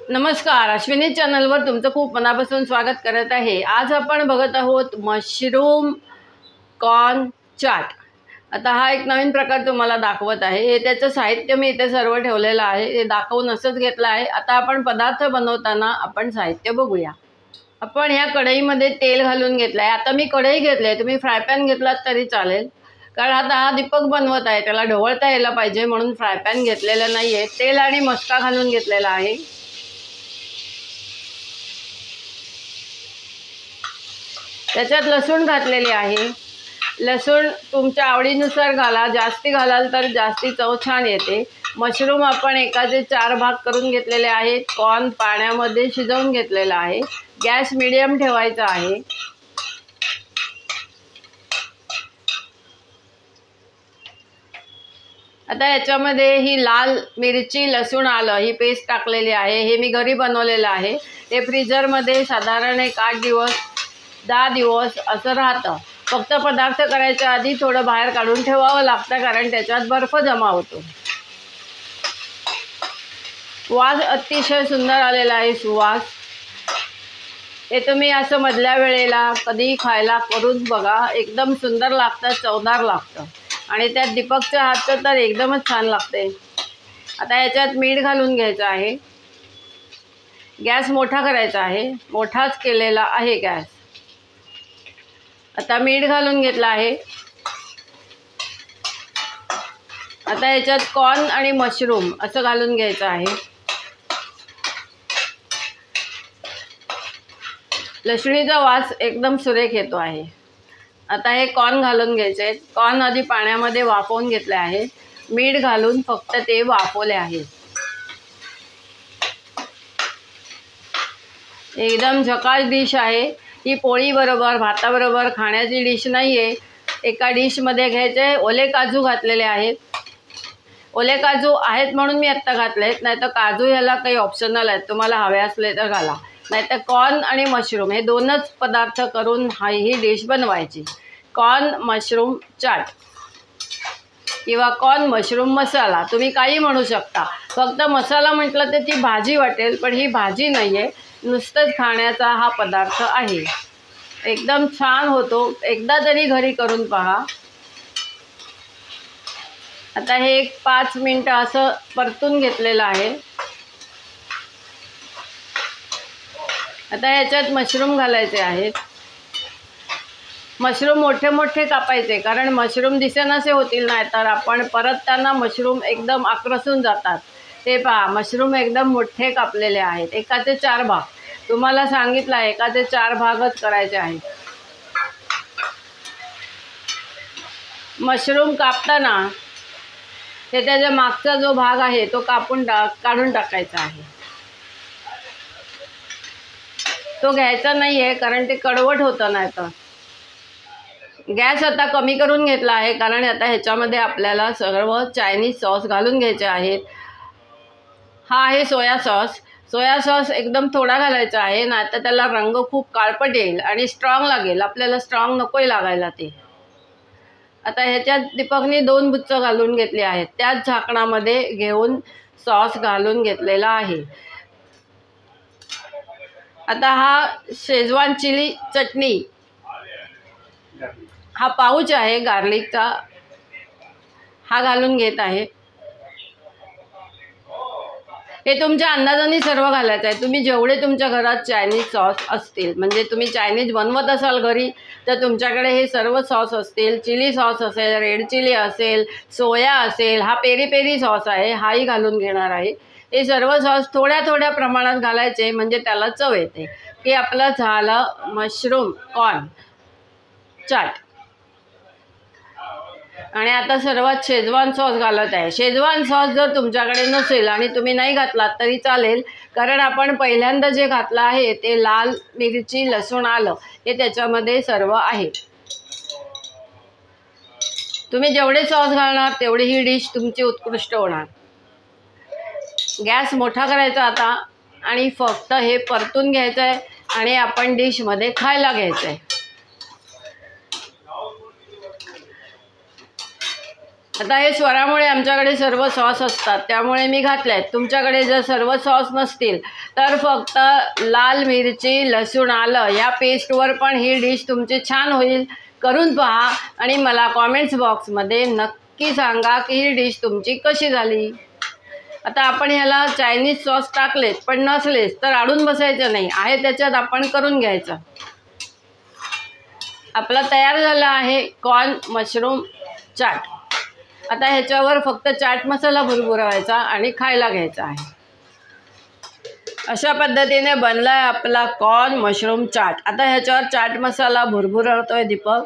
नमस्कार, अश्विनी चॅनलवर तुमचं खूप मनापासून स्वागत करत आहे। आज आपण बघत आहोत मशरूम कॉर्न चाट। आता हा एक नवीन प्रकार तुम्हाला दाखवत आहे। हे त्याचं साहित्य मी इथे सर्व ठेवलेलं आहे, हे दाखवून असंच घेतलं आहे। आता आपण पदार्थ बनवताना आपण साहित्य बघूया। आपण ह्या कढईमध्ये तेल घालून घेतलं आहे। आता मी कढई घेतली आहे, तुम्ही फ्राय पॅन घेतलात तरी चालेल, कारण आता हा दीपक बनवत आहे, त्याला ढवळता यायला पाहिजे म्हणून फ्राय पॅन घेतलेलं नाही आहे। तेल आणि मस्का घालून घेतलेला आहे। त्याच्यात लसूण घातलेली आहे। लसूण तुमच्या आवडीनुसार घाला, जास्ती घालाल तर जास्ती चव छान येते। मशरूम आपण एकाचे 4 भाग करून घेतलेले आहेत। कॉर्न पाण्यामध्ये शिजवून घेतलेला आहे। गॅस मीडियम ठेवायचा आहे। आता याच्यामध्ये ही लाल मिरची, लसूण, आलं ही पेस्ट टाकलेली आहे। हे मी घरी बनवलेलं आहे। हे फ्रीजरमध्ये साधारण एक 8 दिवस 10 दिवस असं राहतं। फक्त पदार्थ करायच्या आधी थोडं बाहेर काढून ठेवावं लागतं, कारण त्याच्यात बर्फ जमा होतो। वास अतिशय सुंदर आलेला आहे, सुवास। हे तुम्ही असं मधल्या वेळेला कधी खायला करून बघा, एकदम सुंदर लागतं, चवदार लागतं आणि त्यात दीपकच्या हातचं तर एकदमच छान लागते। आता याच्यात मीठ घालून घ्यायचं आहे। गॅस मोठा करायचा आहे, मोठाच केलेला आहे गॅस। आता मीठ घालून घेतलं आहे। आता याच्यात कॉर्न आणि मशरूम असं घालून घ्यायचं आहे। लसणीचा वास एकदम सुरेख येतो आहे। आता हे कॉर्न घालून घ्यायचे। कॉर्न आधी पाण्यामध्ये वाफवून घेतले आहे। मीठ घालून फक्त ते वाफवले आहे। एकदम झकास डिश आहे ही। पोळी बरोबर, भाताबरोबर खाण्याची डिश नाही आहे। एका डिशमध्ये घ्यायचे। ओले काजू घातलेले आहेत। ओले काजू आहेत म्हणून मी आत्ता घातलेत, नाहीतर काजू ह्याला काही ऑप्शनल आहेत, तुम्हाला हवे असले तर घाला। नाहीतर कॉर्न आणि मशरूम हे दोनच पदार्थ करून ही डिश बनवायची। कॉर्न मशरूम चाट किंवा कॉर्न मशरूम मसाला, तुम्ही काही म्हणू शकता। फक्त मसाला म्हटलं तर ती भाजी वाटेल, पण ही भाजी नाही आहे, नुसतंच खाण्याचा हा पदार्थ आहे। एकदम छान होतो, एकदा तरी घरी करून पहा। आता हे 5 मिनिटं असं परतून घेतलेलं आहे। आता याच्यात मशरूम घालायचे आहेत। मशरूम मोठे मोठे कापायचे, कारण मशरूम दिसेनासे होतील, नाही तर आपण परतताना मशरूम एकदम आकर्षून जातात। ते पहा, मशरूम एकदम मोठे कापलेले आहेत। एकाचे 4 भाग तुम्हाला सांगितलं आहे, एकाचे 4 भागच करायचे आहेत। मशरूम कापताना ते त्याच्या मागचा जो भाग आहे तो काढून टाकायचा आहे। तो घ्यायचा नाही आहे, कारण ते कडवट होतं। नाही तर गॅस आता कमी करून घेतला आहे, कारण आता ह्याच्यामध्ये आपल्याला सर्व चायनीज सॉस घालून घ्यायचे आहेत। हा आहे सोया सॉस। सोया सॉस एकदम थोडा घालायचा आहे, नाहीतर त्याला रंग खूप काळपट येईल आणि स्ट्रॉंग लागेल। आपल्याला स्ट्रॉंग नकोय लागायला ते। आता ह्याच्यात दीपकने 2 बुच्च घालून घेतले आहेत। त्याच झाकणामध्ये घेऊन सॉस घालून घेतलेला आहे। आता हा शेजवान चिली चटणी, हा पाऊच आहे गार्लिकचा, हा घालून घेत आहे। हे तुमच्या अंदाजाने सर्व घालायचं आहे। तुम्ही जेवढे तुमच्या घरात चायनीज सॉस असतील, म्हणजे तुम्ही चायनीज बनवत असाल घरी, तर तुमच्याकडे हे सर्व सॉस असतील। चिली सॉस असेल, रेड चिली असेल, सोया असेल, हा पेरी पेरी सॉस आहे, हाही घालून घेणार आहे। हे सर्व सॉस थोड्या थोड्या प्रमाणात घालायचे, म्हणजे त्याला चव येते। हे आपलं झालं मशरूम कॉर्न चाट। आणि आता सर्वात शेजवान सॉस घालत आहे। शेजवान सॉस जर तुमच्याकडे नसेल आणि तुम्ही नाही घातलात तरी चालेल, कारण आपण पहिल्यांदा जे घातलं आहे ते लाल मिरची, लसूण, आलं हे त्याच्यामध्ये सर्व आहे। तुम्ही जेवढे सॉस घालणार तेवढी ही डिश तुमची उत्कृष्ट होणार। गॅस मोठा करायचा आता आणि फक्त हे परतून घ्यायचं आहे आणि आपण डिशमध्ये खायला घ्यायचं आहे। आता हे स्वरामुळे आमच्याकडे सर्व सॉस असतात त्यामुळे मी घातले आहेत. तुमच्याकडे जर सर्व सॉस नसतील तर फक्त लाल मिरची, लसूण, आलं या पेस्टवर पण ही डिश तुमची छान होईल. करून पहा आणि मला कॉमेंट्स बॉक्समध्ये नक्की सांगा की ही डिश तुमची कशी झाली. आता आपण ह्याला चायनीज सॉस टाकलेत पण नसलेच तर अडून बसायचं नाही, आहे त्याच्यात आपण करून घ्यायचं. आपला तयार झाला आहे कॉर्न मशरूम चाट. आता ह्याच्यावर फक्त चाट मसाला भुरभुरवायचा आणि खायला घ्यायचा आहे. अशा पद्धतीने बनला आहे आपला कॉर्न मशरूम चाट. आता ह्याच्यावर चाट मसाला भुरभुरवतोय दीपक.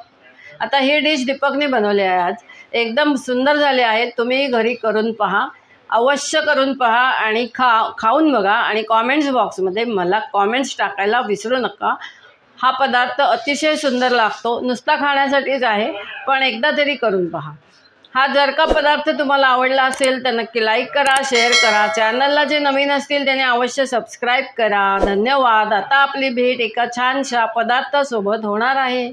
आता ही डिश दीपकने बनवली आहे आज. एकदम सुंदर झाली आहे. तुम्ही घरी करून पहा, अवश्य करून पहा आणि खाऊन बघा आणि कॉमेंट्स बॉक्समध्ये मला कॉमेंट्स टाकायला विसरू नका. हा पदार्थ अतिशय सुंदर लागतो, नुसता खाण्यासाठीच आहे पण एकदा तरी करून पहा. हा जर का पदार्थ तुम्हाला आवडला असेल तर नक्की लाईक करा, शेअर करा. चॅनलला जे नवीन असतील त्याने अवश्य सबस्क्राईब करा. धन्यवाद. आता आपली भेट एका छानशा पदार्थासोबत होणार आहे.